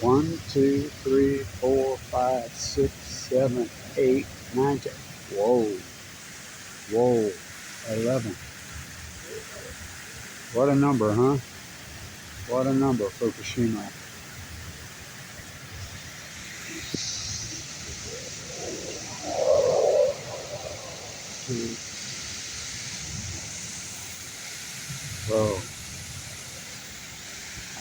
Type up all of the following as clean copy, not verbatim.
1, 2, 3, 4, 5, 6, 7, 8, 9, 10. Whoa. Whoa. 11. What a number, huh? What a number, Fukushima. Whoa.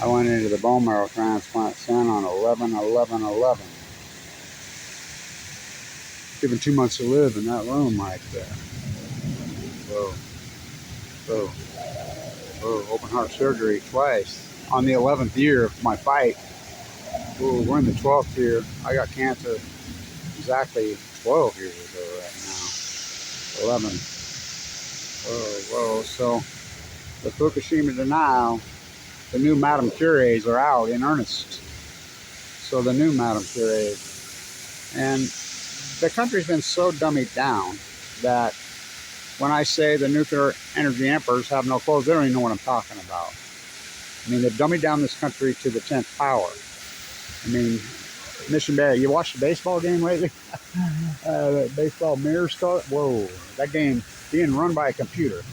I went into the bone marrow transplant center on 11/11/11. Given 2 months to live in that room right there. Whoa. Whoa. Whoa. Open heart surgery twice. On the 11th year of my fight. Whoa, we're in the 12th year. I got cancer exactly 12 years ago right now. 11. Whoa, whoa. So the Fukushima denial, the new Madame Curies are out in earnest. So the new Madame Curie. And the country's been so dummied down that when I say the nuclear energy emperors have no clothes, they don't even know what I'm talking about. I mean, they've dummied down this country to the 10th power. I mean, Mission Bay, you watched the baseball game lately? That baseball mirror start? Whoa, that game being run by a computer.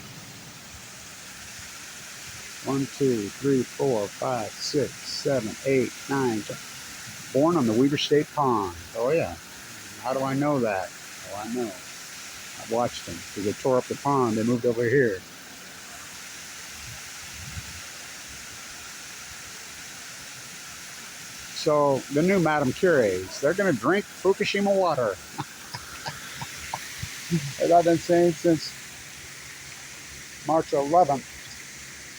1, 2, 3, 4, 5, 6, 7, 8, 9, 10. Born on the Weber State Pond. Oh, yeah. How do I know that? Oh, I know. I watched them because they tore up the pond. They moved over here. So the new Madame Curies, they're going to drink Fukushima water. As I've been saying since March 11th,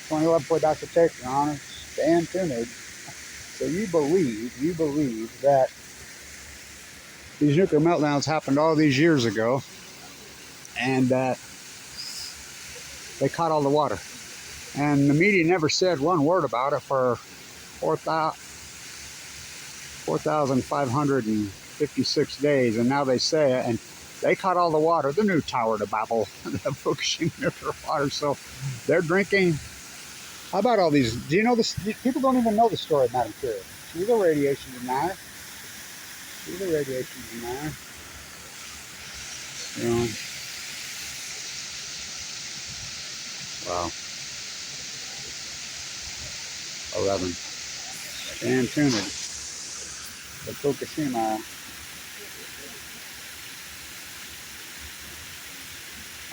2011, before Dr. Take, Your Honor, stand tuned. So you believe that these nuclear meltdowns happened all these years ago, and that they caught all the water. And the media never said one word about it for 4,556 days, and now they say it, and they caught all the water, the new Tower to Babel, the Fukushima nuclear water. So they're drinking. How about all these? Do you know this? People don't even know the story of Madame Curie. She's a radiation denier. She's a radiation denier. You know. Wow. 11. Stand tuned. The Fukushima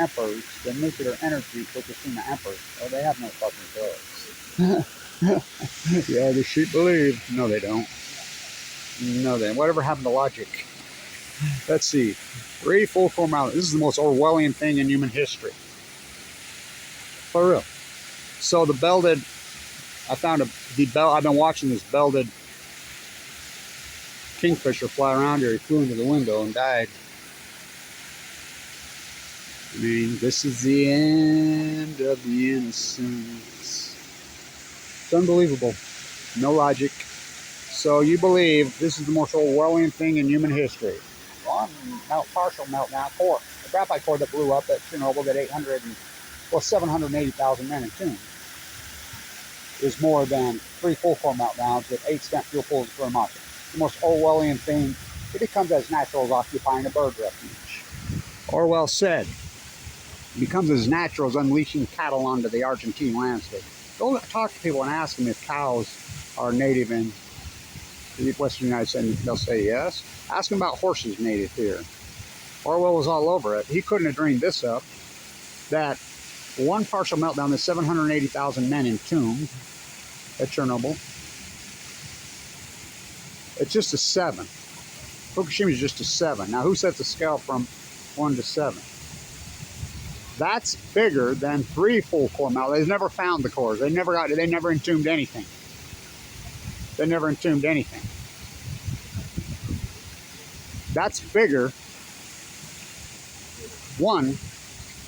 emperors, the nuclear energy Fukushima emperors. Oh, they have no fucking clothes. Yeah, the sheep believe. No, they don't. No, they don't. Whatever happened to logic? Let's see. 3 full formality. This is the most Orwellian thing in human history. For real. So the belted, I've been watching this belted kingfisher fly around here. He flew into the window and died. I mean, this is the end of the innocence. It's unbelievable. No logic. So you believe this is the most Orwellian thing in human history. Well, partial meltdown core. The graphite core that blew up at Chernobyl that 780,000 men entombed is more than 3 full core meltdowns with 8 spent fuel pools per module. The most Orwellian thing. It becomes as natural as occupying a bird refuge. Orwell said, it becomes as natural as unleashing cattle onto the Argentine landscape. Go talk to people and ask them if cows are native in the western United States. They'll say yes. Ask them about horses native here. Orwell was all over it. He couldn't have dreamed this up. That one partial meltdown, the 780,000 men entombed at Chernobyl. It's just a 7. Fukushima is just a 7. Now, who set the scale from 1 to 7? That's bigger than 3 full core meltdowns. They've never found the cores. They never entombed anything. They never entombed anything. That's bigger. 1.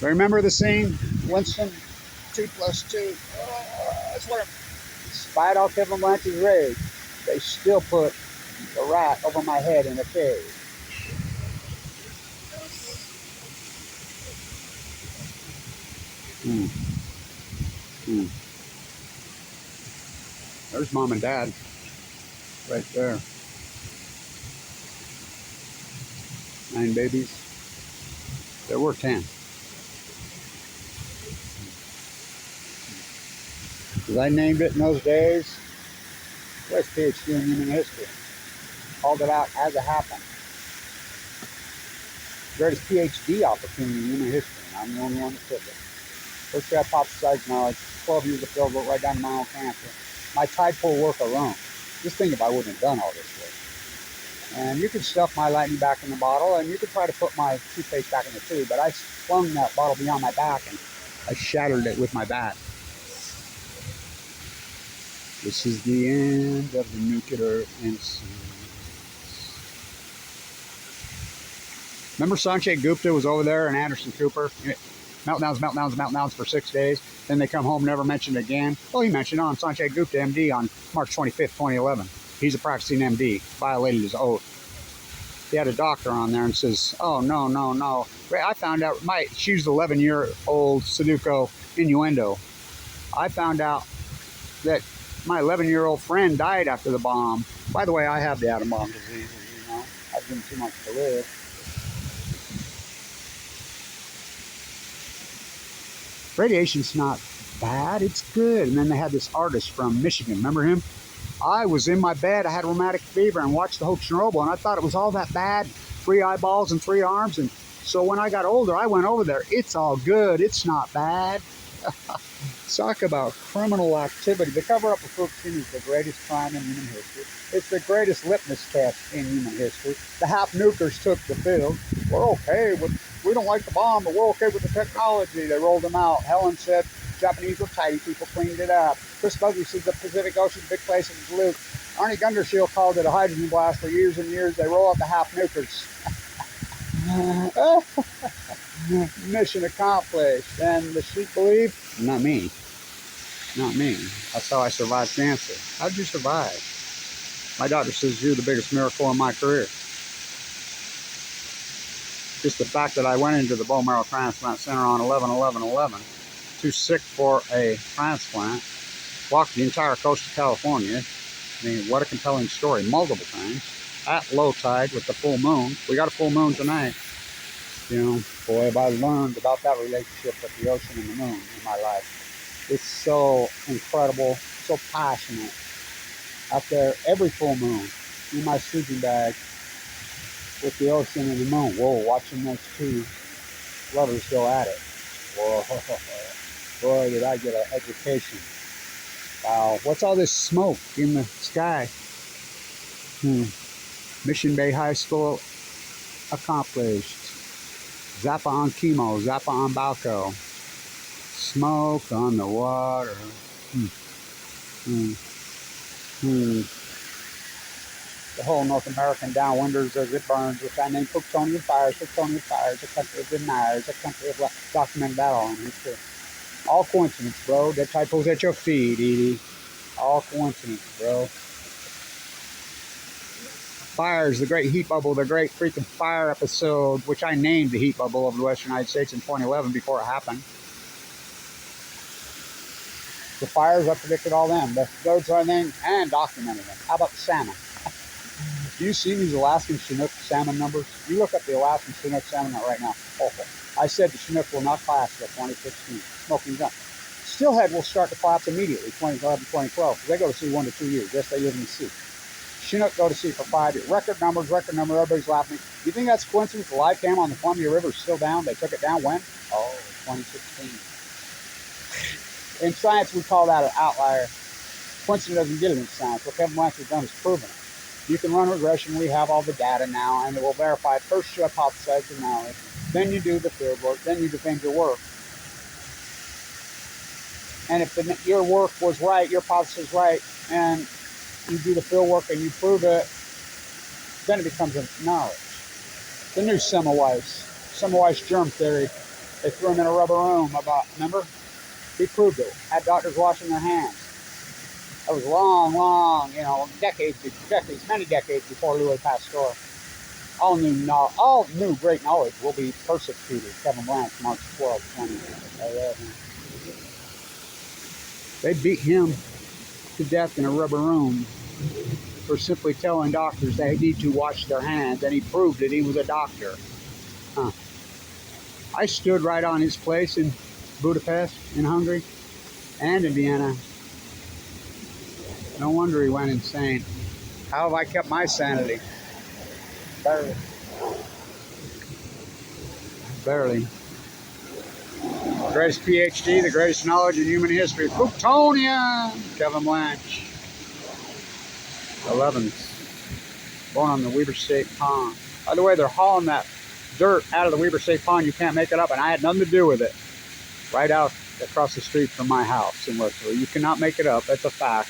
Remember the scene? Winston, 2 plus 2. That's what. Despite all Kevin Blanch's rage, they still put the rat over my head in a cage. There's Mom and Dad. right there. 9 babies. There were 10. Because I named it in those days. Where's PhD in human history? Called it out as it happened. Greatest PhD opportunity in human history, and I'm the only one that took it. First hypothesized knowledge, 12 years of field work right down to my own cancer. My tide pool work alone. Just think if I wouldn't have done all this work. And you could stuff my lightning back in the bottle, and you could try to put my toothpaste back in the tube, but I flung that bottle beyond my back, and I shattered it with my bat. This is the end of the nuclear incident. Remember Sanjay Gupta was over there and Anderson Cooper? Meltdowns, meltdowns, meltdowns for 6 days. Then they come home, never mentioned it again. Well, he mentioned on Sanjay Gupta, MD, on March 25th, 2011. He's a practicing MD, violated his oath. He had a doctor on there and says, oh, no, no, no. I found out, she used 11-year-old Sudoku innuendo. I found out that my 11-year-old friend died after the bomb. By the way, I have the atom bomb disease, as you know. I've given too much to live. Radiation's not bad, it's good. And then they had this artist from Michigan, remember him? I was in my bed, I had rheumatic fever and watched the whole Chernobyl, and I thought it was all that bad. 3 eyeballs and 3 arms, and so when I got older, I went over there. It's all good, it's not bad. Talk about criminal activity. The cover-up of Fukushima is the greatest crime in human history. It's the greatest litmus test in human history. The half-nukers took the field. We're okay with, we don't like the bomb, but we're okay with the technology. They rolled them out. Helen said Japanese were tidy people, cleaned it up. Chris Bugley says the Pacific Ocean's a big place in Luke. Arnie Gundershield called it a hydrogen blast for years and years. They roll out the half-nukers. Mission accomplished. And the sheep believe? Not me. Not me. That's how I survived cancer. How'd you survive? My doctor says you're the biggest miracle in my career. Just the fact that I went into the bone marrow transplant center on 11/11/11, too sick for a transplant, walked the entire coast of California. I mean, what a compelling story. Multiple times. At low tide with the full moon. We got a full moon tonight. You know, boy, have I learned about that relationship with the ocean and the moon in my life. It's so incredible, so passionate. Out there, every full moon, in my sleeping bag, with the ocean and the moon. Whoa, watching those two lovers go at it. Whoa, boy, did I get an education. Wow, what's all this smoke in the sky? Mission Bay High School accomplished. Zappa on chemo, Zappa on Balco. Smoke on the water. The whole North American downwinders as it burns, which I named Fukushima fires, Fukushima fires, a country of deniers, a country of documented battle in history. All coincidence, bro. That typo's at your feet, Edie. All coincidence, bro. Fires, the great heat bubble, the great freaking fire episode, which I named the heat bubble of the Western United States in 2011 before it happened. The fires, I predicted all them. Those are named and documented them. How about the salmon? Do you see these Alaskan Chinook salmon numbers? You look up the Alaskan Chinook salmon right now. Awful. I said the Chinook will not collapse until 2016. Smoking gun. Steelhead will start to collapse immediately, 2011, 2012. They go to sea 1 to 2 years. Yes, they live in the sea. Chinook go to sea for 5 years. Record number. Everybody's laughing. You think that's coincidence? The live cam on the Columbia River is still down. They took it down when? Oh, 2016. In science, we call that an outlier. Coincidence doesn't get it in science. What Kevin Blanch has done is proven it. You can run regression. We have all the data now, and it will verify. First, you hypothesize your knowledge. Then you do the field work. Then you defend your work. And if your work was right, your hypothesis is right, and you do the field work and you prove it, then it becomes a knowledge. The new Semmelweis germ theory. They threw him in a rubber room about, remember? He proved it. Had doctors washing their hands. That was long, you know, many decades before Louis Pasteur. All new great knowledge will be persecuted. Kevin Blanch, March 12, 2011. They beat him to death in a rubber room for simply telling doctors they need to wash their hands, and he proved that he was a doctor. Huh. I stood right on his place in Budapest, in Hungary, and in Vienna. No wonder he went insane. How have I kept my sanity? Barely. Barely. The greatest PhD, the greatest knowledge in human history. Plutonium! Kevin Blanch. 11th. Born on the Weber State Pond. By the way, they're hauling that dirt out of the Weber State Pond. You can't make it up, and I had nothing to do with it. Right out across the street from my house in Westerville. You cannot make it up. That's a fact.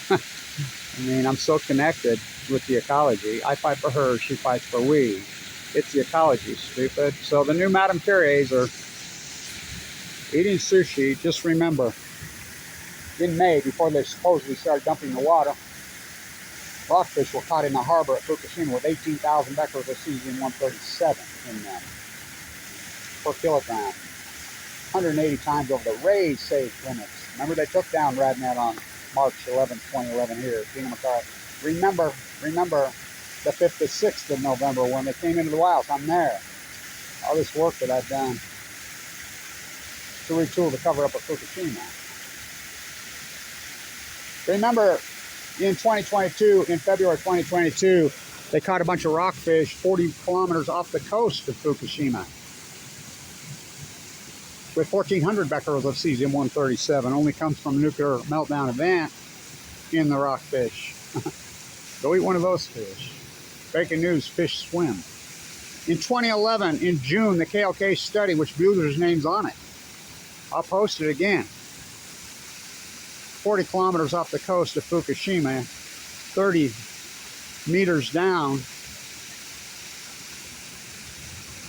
I mean, I'm so connected with the ecology. I fight for her, she fights for we. It's the ecology, stupid. So the new Madame Curies are eating sushi. Just remember, in May, before they supposedly started dumping the water, rockfish were caught in the harbor at Fukushima with 18,000 becquerels of cesium-137 in them per kilogram. 180 times over the raised safe limits. Remember, they took down RadNet on March 11, 2011 here. Gina McCarthy. Remember the 5th to 6th of November when they came into the wilds. I'm there. All this work that I've done to retool the cover up of Fukushima. Remember, in 2022, in February 2022, they caught a bunch of rockfish 40 kilometers off the coast of Fukushima with 1,400 becquerels of cesium-137. Only comes from a nuclear meltdown event in the rockfish. Go eat one of those fish. Breaking news, fish swim. In 2011, in June, the KLK study, which Bueller's name's on it. I'll post it again. 40 kilometers off the coast of Fukushima, 30 meters down,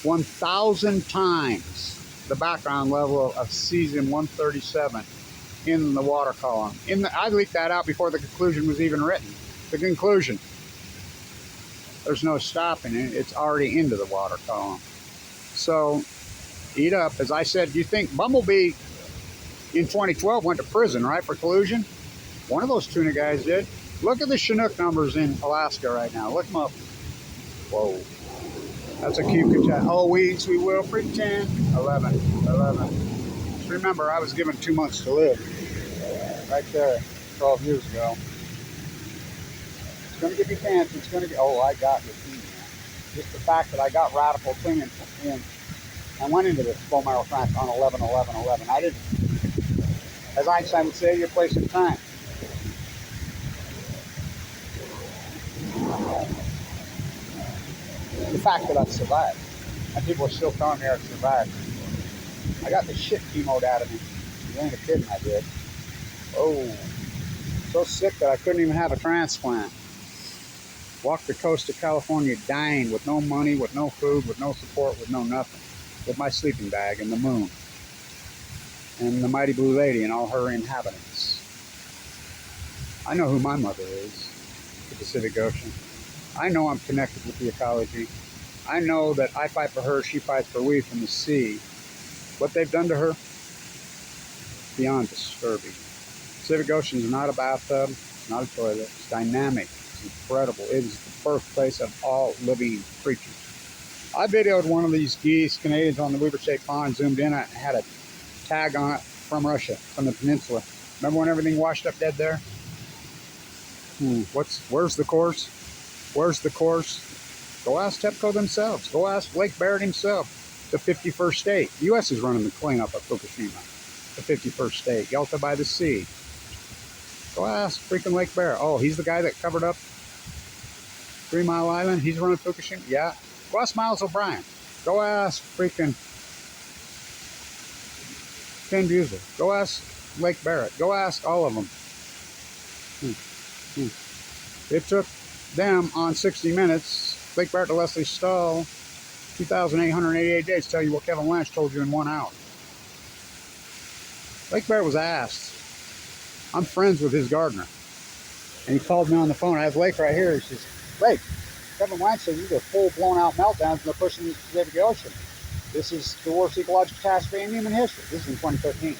1,000 times the background level of cesium-137 in the water column. I leaked that out before the conclusion was even written. The conclusion. There's no stopping it. It's already into the water column. So, eat up. As I said, do you think Bumblebee in 2012 went to prison, right, for collusion? One of those tuna guys did. Look at the Chinook numbers in Alaska right now. Look them up. Whoa. That's a cute contest. Oh, weeds, we will pretend. 11. Just remember, I was given 2 months to live. Right there, 12 years ago. It's going to give you cancer. It's going to get, oh, I got leukemia. Just the fact that I got radical clean and went into this bone marrow transplant on 11/11/11. I didn't, as Einstein would say, your place in time. The fact that I've survived. And people are still telling me I've survived. I got the shit chemoed out of me. You ain't a kidding, I did. Oh, so sick that I couldn't even have a transplant. Walked the coast of California dying with no money, with no food, with no support, with no nothing. With my sleeping bag and the moon. And the mighty blue lady and all her inhabitants. I know who my mother is. The Pacific Ocean. I know I'm connected with the ecology. I know that I fight for her, she fights for we from the sea. What they've done to her, beyond disturbing. Pacific Ocean is not a bathtub, not a toilet. It's dynamic. It's incredible. It is the birthplace of all living creatures. I videoed one of these geese, Canadians on the Weber State Pond, zoomed in. I had a tag on it from Russia, from the peninsula. Remember when everything washed up dead there? Where's the course? Where's the course? Go ask TEPCO themselves. Go ask Lake Barrett himself, the 51st state. The U.S. is running the cleanup of Fukushima, the 51st state, Yalta by the sea. Go ask freaking Lake Barrett. Oh, he's the guy that covered up 3 Mile Island. He's running Fukushima. Yeah. Go ask Miles O'Brien. Go ask freaking Ken Buser. Go ask Lake Barrett. Go ask all of them. It took them on 60 Minutes, Lake Barrett to Leslie Stahl, 2,888 days, tell you what Kevin Blanch told you in 1 hour. Lake Barrett was asked. I'm friends with his gardener. And he called me on the phone. I have Lake right here. He says, Lake, Kevin Blanch says these are full-blown out meltdowns and they're pushing the Pacific Ocean. This is the worst ecological catastrophe in human history. This is in 2013.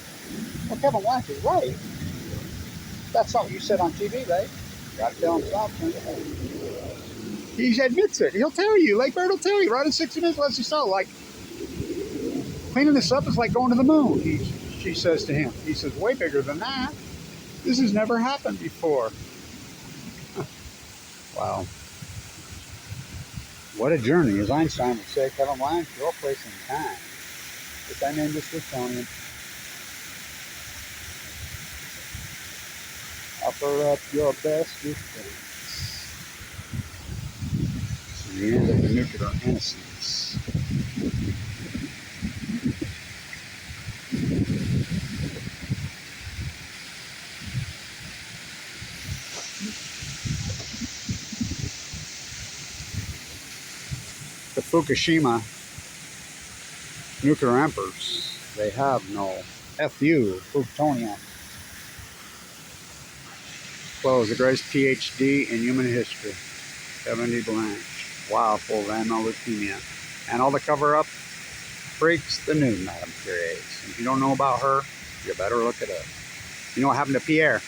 Well, Kevin Blanch is right. That's not what you said on TV, Lake. Gotta tell him something. He admits it. He'll tell you. Lake Bird will tell you right in 60 minutes. Lets you know. Like, cleaning this up is like going to the moon, she says to him. He says, way bigger than that. This has never happened before. Wow. What a journey. As Einstein would say, Kevin Blanch, you're a place in time. But I named this Smithsonian. Offer up your best defense. It's the end of the nuclear innocence. The Fukushima nuclear emperors, they have no FU, plutonium. Close, the greatest PhD in human history, Kevin D Blanch. Wow, full of AML leukemia. And all the cover-up freaks the new Madam Curie. If you don't know about her, you better look it up. You know what happened to Pierre?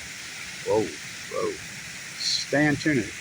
Whoa, whoa. Stay tuned.